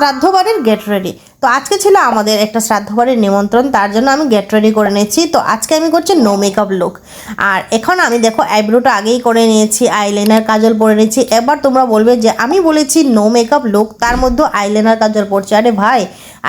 শ্রাদ্ধ বাড়ির get ready. তো আজকে ছিল আমাদের একটা শ্রাদ্ধ বাড়ির নিমন্ত্রণ, তার জন্য আমি গেট রেডি করে নিয়েছি। তো আজকে আমি করছি নো মেকআপ লুক। আর এখন আমি দেখো আইব্রোটা আগেই করে নিয়েছি, আইলাইনার কাজল পরে নিয়েছি। এবার তোমরা বলবে যে আমি বলেছি নো মেকআপ লুক, তার মধ্যে আইলাইনার কাজল পড়ছে। আরে ভাই,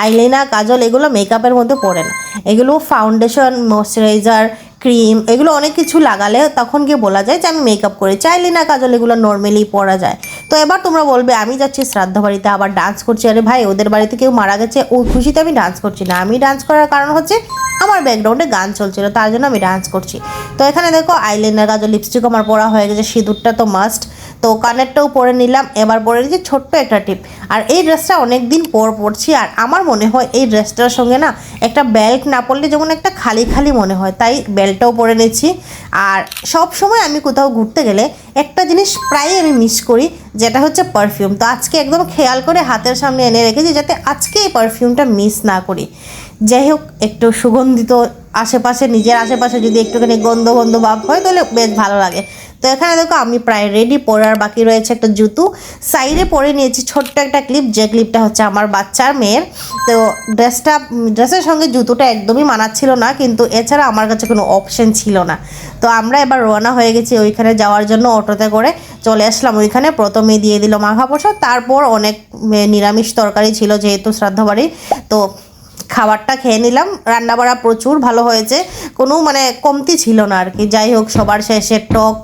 আইলাইনার কাজল এগুলো মেকআপের মধ্যে পড়ে না, এগুলো ফাউন্ডেশন, ময়শ্চারাইজার, ক্রিম, এগুলো অনেক কিছু লাগালে তখন গিয়ে বলা যায় যে আমি মেকআপ করেছি। আইলাইনার কাজল এগুলো নর্মালি পরা যায়। তো এবার তোমরা বলবে আমি যাচ্ছি শ্রাদ্ধ বাড়িতে, আবার ডান্স করছি। আরে ভাই, ওদের বাড়িতে কেউ মারা গেছে, ওই খুশিতে আমি ডান্স করছি না। আমি ডান্স করার কারণ হচ্ছে আমার ব্যাকগ্রাউন্ডে গান চলছিল, তার জন্য আমি ডান্স করছি। তো এখানে দেখো আইলাইনার কাজল, লিপস্টিক আমার পরা হয়ে গেছে, সিঁদুরটা তো মাস্ট। তো কানেরটাও পরে নিলাম। এবার পরে নিয়েছি ছোট্ট একটা টিপ। আর এই ড্রেসটা অনেক দিন পর পরছি, আর আমার মনে হয় এই ড্রেসটার সঙ্গে না একটা বেল্ট না পরলে যেমন একটা খালি খালি মনে হয়, তাই বেল্টটাও পরে নিচ্ছি। আর সব সময় আমি কোথাও ঘুরতে গেলে একটা জিনিস প্রায়ই আমি মিস করি, যেটা হচ্ছে পারফিউম। তো আজকে একদম খেয়াল করে হাতের সামনে এনে রেখেছি যাতে আজকে এই পারফিউমটা মিস না করি। যাই হোক, একটু সুগন্ধিত আশেপাশে, নিজের আশেপাশে যদি একটুখানি গন্ধ গন্ধ ভাব হয় তাহলে বেশ ভালো লাগে। তো এখানে দেখো আমি প্রায় রেডি, পরার বাকি রয়েছে একটা জুতো। সাইডে পরে নিয়েছি ছোট্ট একটা ক্লিপ, যে ক্লিপটা হচ্ছে আমার বাচ্চার মেয়ের। তো ড্রেসের সঙ্গে জুতোটা একদমই মানাচ্ছিল না, কিন্তু এছাড়া আমার কাছে কোনো অপশন ছিল না। তো আমরা এবার রওনা হয়ে গেছি ওইখানে যাওয়ার জন্য। অটোতে করে চলে আসলাম ওইখানে। প্রথমে দিয়ে দিল মাখা প্রসাদ, তারপর অনেক নিরামিষ তরকারি ছিল যেহেতু শ্রাদ্ধ বাড়ি। তো খাবারটা খেয়ে নিলাম। রান্নাবাড়া প্রচুর ভালো হয়েছে, কোনো কমতি ছিল না আর কি। যাই হোক, সবার শেষে টক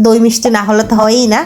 দই মিষ্টি না হলে তো হয়ই না।